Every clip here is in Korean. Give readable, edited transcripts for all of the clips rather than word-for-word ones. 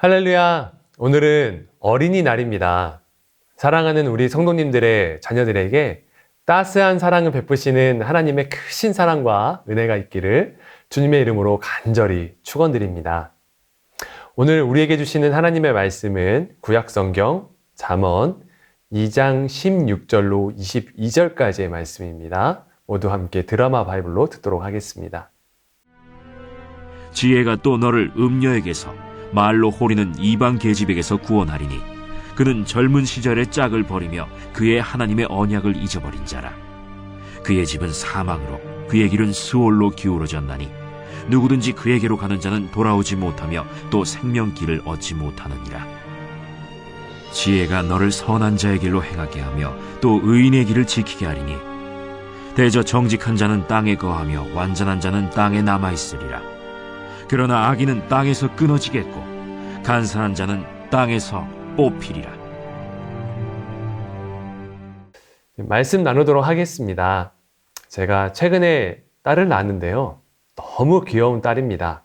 할렐루야! 오늘은 어린이날입니다. 사랑하는 우리 성도님들의 자녀들에게 따스한 사랑을 베푸시는 하나님의 크신 사랑과 은혜가 있기를 주님의 이름으로 간절히 축원드립니다. 오늘 우리에게 주시는 하나님의 말씀은 구약성경 잠언 2장 16절로 22절까지의 말씀입니다. 모두 함께 드라마 바이블로 듣도록 하겠습니다. 지혜가 또 너를 음녀에게서 말로 호리는 이방 계집에게서 구원하리니 그는 젊은 시절의 짝을 버리며 그의 하나님의 언약을 잊어버린 자라. 그의 집은 사망으로 그의 길은 스올로 기울어졌나니 누구든지 그에게로 가는 자는 돌아오지 못하며 또 생명길을 얻지 못하느니라. 지혜가 너를 선한 자의 길로 행하게 하며 또 의인의 길을 지키게 하리니 대저 정직한 자는 땅에 거하며 완전한 자는 땅에 남아있으리라. 그러나 악인은 땅에서 끊어지겠고 간사한 자는 땅에서 뽑히리라. 말씀 나누도록 하겠습니다. 제가 최근에 딸을 낳았는데요. 너무 귀여운 딸입니다.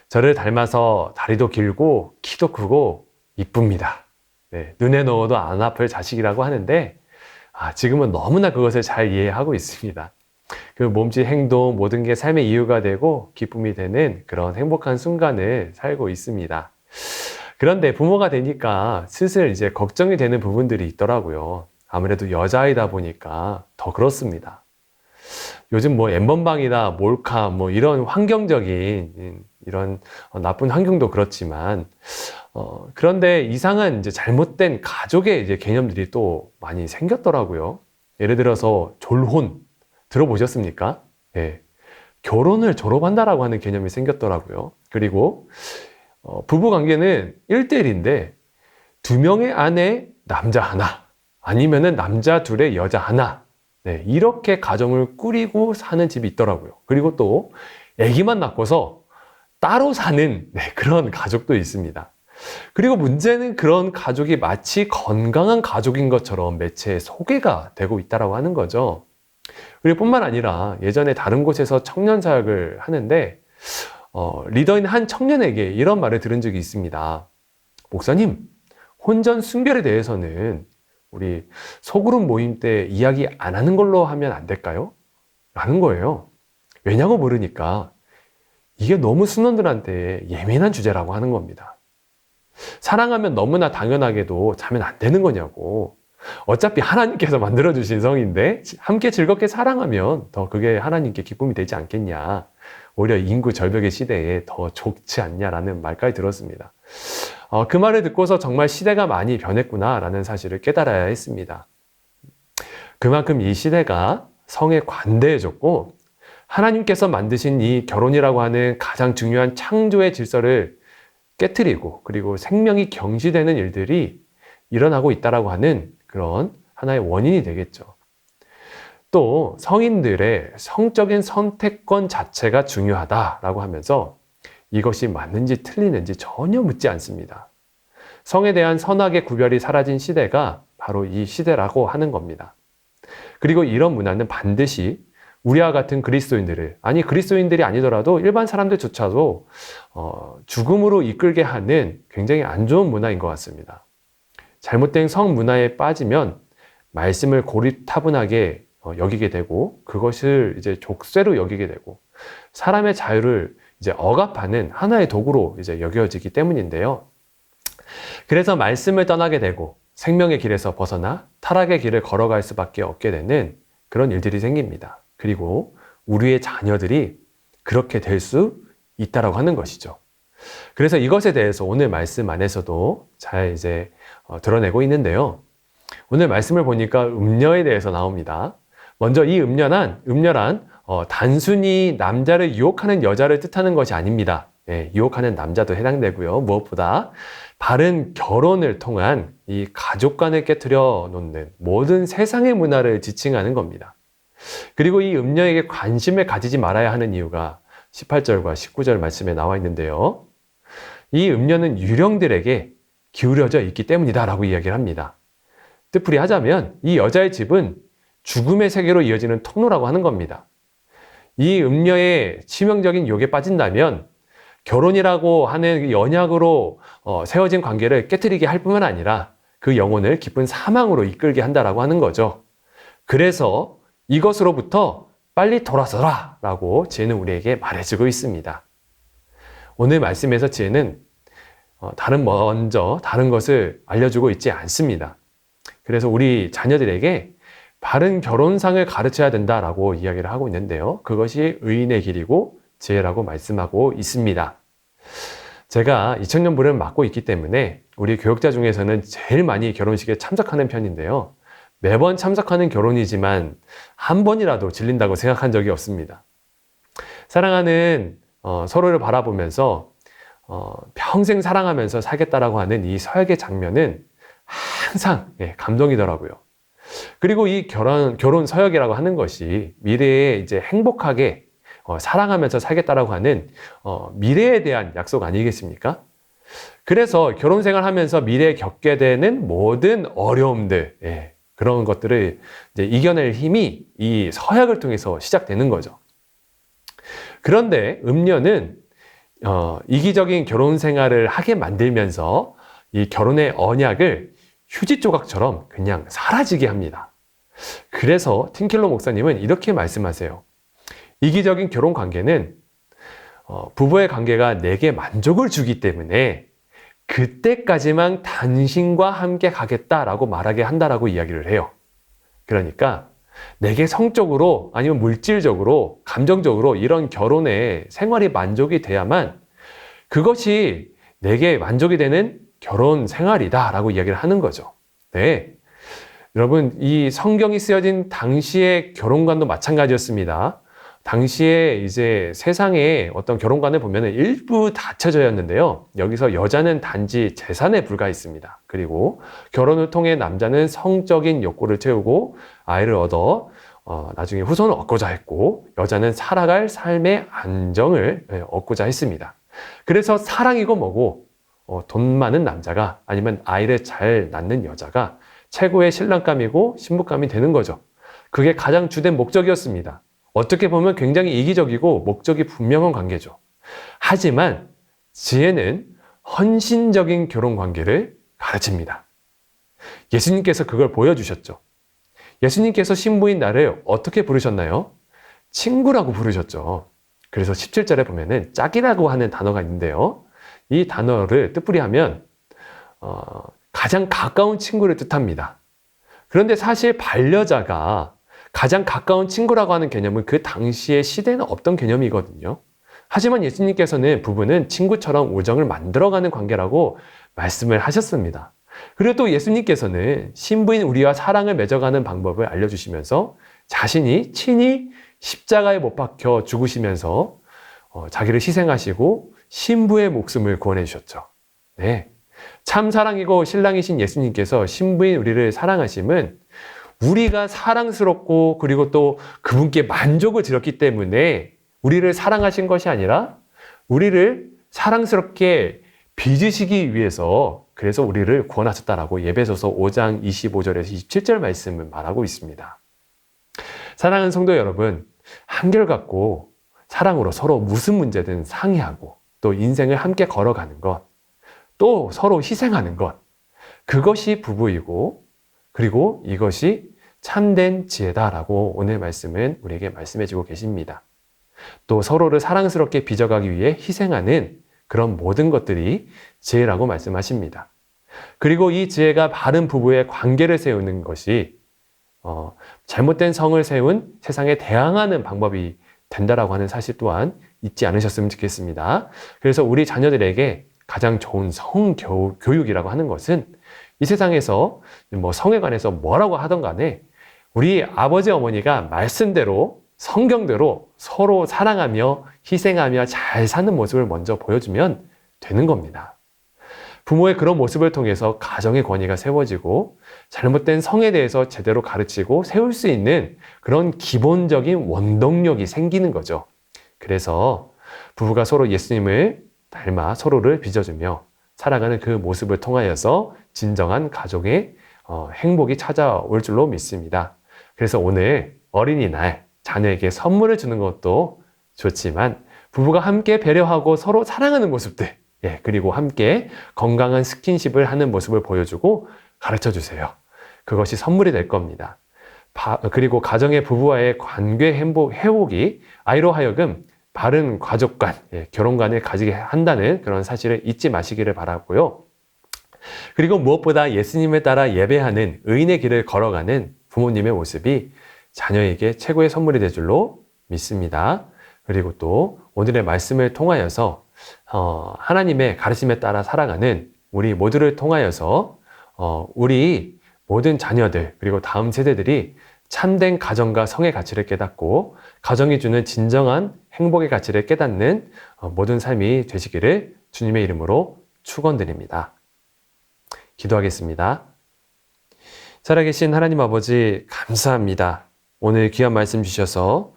저를 닮아서 다리도 길고 키도 크고 이쁩니다. 눈에 넣어도 안 아플 자식이라고 하는데 지금은 너무나 그것을 잘 이해하고 있습니다. 그 몸짓, 행동, 모든 게 삶의 이유가 되고 기쁨이 되는 그런 행복한 순간을 살고 있습니다. 그런데 부모가 되니까 슬슬 이제 걱정이 되는 부분들이 있더라고요. 아무래도 여자아이다 보니까 더 그렇습니다. 요즘 엠번방이나 몰카 이런 환경적인 이런 나쁜 환경도 그렇지만 그런데 이상한 이제 잘못된 가족의 이제 개념들이 또 많이 생겼더라고요. 예를 들어서 졸혼 들어보셨습니까? 네. 결혼을 졸업한다라고 하는 개념이 생겼더라고요. 그리고 부부 관계는 1대1인데 2명의 아내 남자 하나 아니면은 남자 둘에 여자 하나 이렇게 가정을 꾸리고 사는 집이 있더라고요. 그리고 또 아기만 낳고서 따로 사는 그런 가족도 있습니다. 그리고 문제는 그런 가족이 마치 건강한 가족인 것처럼 매체에 소개가 되고 있다고 하는 거죠. 그리고 뿐만 아니라 예전에 다른 곳에서 청년 사역을 하는데 리더인 한 청년에게 이런 말을 들은 적이 있습니다. 목사님, 혼전 순결에 대해서는 우리 소그룹 모임 때 이야기 안 하는 걸로 하면 안 될까요? 라는 거예요. 왜냐고 물으니까 이게 너무 순원들한테 예민한 주제라고 하는 겁니다. 사랑하면 너무나 당연하게도 자면 안 되는 거냐고. 어차피 하나님께서 만들어주신 성인데 함께 즐겁게 사랑하면 더 그게 하나님께 기쁨이 되지 않겠냐. 오히려 인구 절벽의 시대에 더 좋지 않냐라는 말까지 들었습니다. 그 말을 듣고서 정말 시대가 많이 변했구나라는 사실을 깨달아야 했습니다. 그만큼 이 시대가 성에 관대해졌고 하나님께서 만드신 이 결혼이라고 하는 가장 중요한 창조의 질서를 깨트리고 그리고 생명이 경시되는 일들이 일어나고 있다라고 하는 그런 하나의 원인이 되겠죠. 또 성인들의 성적인 선택권 자체가 중요하다라고 하면서 이것이 맞는지 틀리는지 전혀 묻지 않습니다. 성에 대한 선악의 구별이 사라진 시대가 바로 이 시대라고 하는 겁니다. 그리고 이런 문화는 반드시 우리와 같은 그리스도인들을, 그리스도인들이 아니더라도 일반 사람들조차도 죽음으로 이끌게 하는 굉장히 안 좋은 문화인 것 같습니다. 잘못된 성 문화에 빠지면 말씀을 고리타분하게 여기게 되고 그것을 이제 족쇄로 여기게 되고 사람의 자유를 이제 억압하는 하나의 도구로 이제 여겨지기 때문인데요. 그래서 말씀을 떠나게 되고 생명의 길에서 벗어나 타락의 길을 걸어갈 수밖에 없게 되는 그런 일들이 생깁니다. 그리고 우리의 자녀들이 그렇게 될 수 있다라고 하는 것이죠. 그래서 이것에 대해서 오늘 말씀 안에서도 잘 이제 드러내고 있는데요. 오늘 말씀을 보니까 음녀에 대해서 나옵니다. 먼저 이 음녀란 단순히 남자를 유혹하는 여자를 뜻하는 것이 아닙니다. 유혹하는 남자도 해당되고요. 무엇보다 바른 결혼을 통한 이 가족 간을 깨트려 놓는 모든 세상의 문화를 지칭하는 겁니다. 그리고 이 음녀에게 관심을 가지지 말아야 하는 이유가 18절과 19절 말씀에 나와 있는데요. 이 음녀는 유령들에게 기울여져 있기 때문이다 라고 이야기를 합니다. 뜻풀이 하자면 이 여자의 집은 죽음의 세계로 이어지는 통로라고 하는 겁니다. 이 음녀의 치명적인 유혹에 빠진다면 결혼이라고 하는 연약으로 세워진 관계를 깨트리게 할 뿐만 아니라 그 영혼을 기쁜 사망으로 이끌게 한다라고 하는 거죠. 그래서 이것으로부터 빨리 돌아서라 라고 지혜는 우리에게 말해주고 있습니다. 오늘 말씀에서 지혜는 다른 것을 알려주고 있지 않습니다. 그래서 우리 자녀들에게 바른 결혼상을 가르쳐야 된다라고 이야기를 하고 있는데요. 그것이 의인의 길이고 지혜라고 말씀하고 있습니다. 제가 2000년부를 맡고 있기 때문에 우리 교역자 중에서는 제일 많이 결혼식에 참석하는 편인데요. 매번 참석하는 결혼이지만 한 번이라도 질린다고 생각한 적이 없습니다. 사랑하는 서로를 바라보면서 평생 사랑하면서 살겠다라고 하는 이 서약의 장면은 항상 감동이더라고요. 그리고 이 결혼 서약이라고 하는 것이 미래에 이제 행복하게 사랑하면서 살겠다라고 하는 미래에 대한 약속 아니겠습니까? 그래서 결혼 생활하면서 미래에 겪게 되는 모든 어려움들, 그런 것들을 이제 이겨낼 힘이 이 서약을 통해서 시작되는 거죠. 그런데 음녀는 이기적인 결혼 생활을 하게 만들면서 이 결혼의 언약을 휴지 조각처럼 그냥 사라지게 합니다. 그래서 팀켈러 목사님은 이렇게 말씀하세요. 이기적인 결혼 관계는 부부의 관계가 내게 만족을 주기 때문에 그때까지만 당신과 함께 가겠다라고 말하게 한다라고 이야기를 해요. 그러니까 내게 성적으로 아니면 물질적으로 감정적으로 이런 결혼의 생활이 만족이 돼야만 그것이 내게 만족이 되는 결혼 생활이다 라고 이야기를 하는 거죠. 네. 여러분, 이 성경이 쓰여진 당시의 결혼관도 마찬가지였습니다. 당시에 이제 세상의 어떤 결혼관을 보면 일부 닫혀져였는데요. 여기서 여자는 단지 재산에 불과했습니다. 그리고 결혼을 통해 남자는 성적인 욕구를 채우고 아이를 얻어 나중에 후손을 얻고자 했고, 여자는 살아갈 삶의 안정을 얻고자 했습니다. 그래서 사랑이고 뭐고 돈 많은 남자가 아니면 아이를 잘 낳는 여자가 최고의 신랑감이고 신부감이 되는 거죠. 그게 가장 주된 목적이었습니다. 어떻게 보면 굉장히 이기적이고 목적이 분명한 관계죠. 하지만 지혜는 헌신적인 결혼 관계를 가르칩니다. 예수님께서 그걸 보여주셨죠. 예수님께서 신부인 나를 어떻게 부르셨나요? 친구라고 부르셨죠. 그래서 17절에 보면은 짝이라고 하는 단어가 있는데요. 이 단어를 뜻풀이하면 가장 가까운 친구를 뜻합니다. 그런데 사실 반려자가 가장 가까운 친구라고 하는 개념은 그 당시의 시대는 없던 개념이거든요. 하지만 예수님께서는 부부는 친구처럼 우정을 만들어가는 관계라고 말씀을 하셨습니다. 그리고 또 예수님께서는 신부인 우리와 사랑을 맺어가는 방법을 알려주시면서 자신이 친히 십자가에 못 박혀 죽으시면서 자기를 희생하시고 신부의 목숨을 구원해 주셨죠. 네. 참 사랑이고 신랑이신 예수님께서 신부인 우리를 사랑하심은 우리가 사랑스럽고 그리고 또 그분께 만족을 드렸기 때문에 우리를 사랑하신 것이 아니라 우리를 사랑스럽게 빚으시기 위해서 그래서 우리를 구원하셨다라고 에베소서 5장 25절에서 27절 말씀을 말하고 있습니다. 사랑하는 성도 여러분, 한결같고 사랑으로 서로 무슨 문제든 상의하고 또 인생을 함께 걸어가는 것, 또 서로 희생하는 것, 그것이 부부이고 그리고 이것이 참된 지혜다라고 오늘 말씀은 우리에게 말씀해주고 계십니다. 또 서로를 사랑스럽게 빚어가기 위해 희생하는 그런 모든 것들이 지혜라고 말씀하십니다. 그리고 이 지혜가 바른 부부의 관계를 세우는 것이 잘못된 성을 세운 세상에 대항하는 방법이 된다라고 하는 사실 또한 잊지 않으셨으면 좋겠습니다. 그래서 우리 자녀들에게 가장 좋은 성교육이라고 하는 것은 이 세상에서 성에 관해서 뭐라고 하던 간에 우리 아버지 어머니가 말씀대로 성경대로 서로 사랑하며 희생하며 잘 사는 모습을 먼저 보여주면 되는 겁니다. 부모의 그런 모습을 통해서 가정의 권위가 세워지고 잘못된 성에 대해서 제대로 가르치고 세울 수 있는 그런 기본적인 원동력이 생기는 거죠. 그래서 부부가 서로 예수님을 닮아 서로를 빚어주며 살아가는 그 모습을 통하여서 진정한 가족의 행복이 찾아올 줄로 믿습니다. 그래서 오늘 어린이날 자녀에게 선물을 주는 것도 좋지만 부부가 함께 배려하고 서로 사랑하는 모습들, 그리고 함께 건강한 스킨십을 하는 모습을 보여주고 가르쳐 주세요. 그것이 선물이 될 겁니다. 그리고 가정의 부부와의 관계 회복이 아이로 하여금 바른 가족관, 결혼관을 가지게 한다는 그런 사실을 잊지 마시기를 바라고요. 그리고 무엇보다 예수님을 따라 예배하는 의인의 길을 걸어가는 부모님의 모습이 자녀에게 최고의 선물이 될 줄로 믿습니다. 그리고 또 오늘의 말씀을 통하여서 하나님의 가르침에 따라 살아가는 우리 모두를 통하여서 우리 모든 자녀들 그리고 다음 세대들이 참된 가정과 성의 가치를 깨닫고 가정이 주는 진정한 행복의 가치를 깨닫는 모든 삶이 되시기를 주님의 이름으로 축원드립니다. 기도하겠습니다. 살아계신 하나님 아버지 감사합니다. 오늘 귀한 말씀 주셔서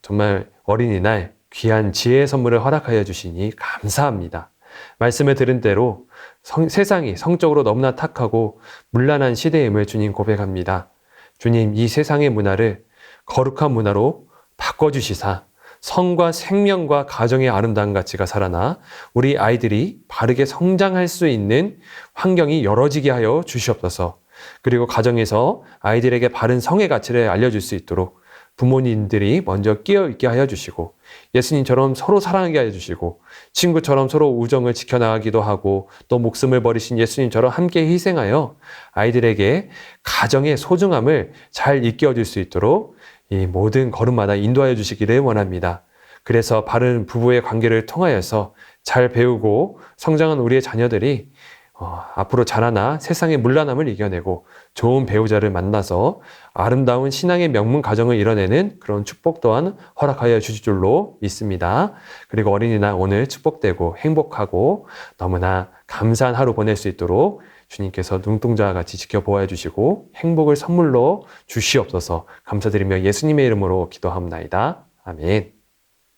정말 어린이날 귀한 지혜의 선물을 허락하여 주시니 감사합니다. 말씀을 들은 대로 세상이 성적으로 너무나 탁하고 문란한 시대임을 주님 고백합니다. 주님, 이 세상의 문화를 거룩한 문화로 바꿔주시사 성과 생명과 가정의 아름다운 가치가 살아나 우리 아이들이 바르게 성장할 수 있는 환경이 열어지게 하여 주시옵소서. 그리고 가정에서 아이들에게 바른 성의 가치를 알려줄 수 있도록 부모님들이 먼저 깨어있게 하여 주시고 예수님처럼 서로 사랑하게 하여 주시고 친구처럼 서로 우정을 지켜나가기도 하고 또 목숨을 버리신 예수님처럼 함께 희생하여 아이들에게 가정의 소중함을 잘 일깨워줄 수 있도록 이 모든 걸음마다 인도하여 주시기를 원합니다. 그래서 바른 부부의 관계를 통하여서 잘 배우고 성장한 우리의 자녀들이 앞으로 자라나 세상의 문란함을 이겨내고 좋은 배우자를 만나서 아름다운 신앙의 명문 가정을 이뤄내는 그런 축복 또한 허락하여 주실 줄로 믿습니다. 그리고 어린이날 오늘 축복되고 행복하고 너무나 감사한 하루 보낼 수 있도록 주님께서 눈동자와 같이 지켜보아 주시고 행복을 선물로 주시옵소서. 감사드리며 예수님의 이름으로 기도합나이다. 아멘.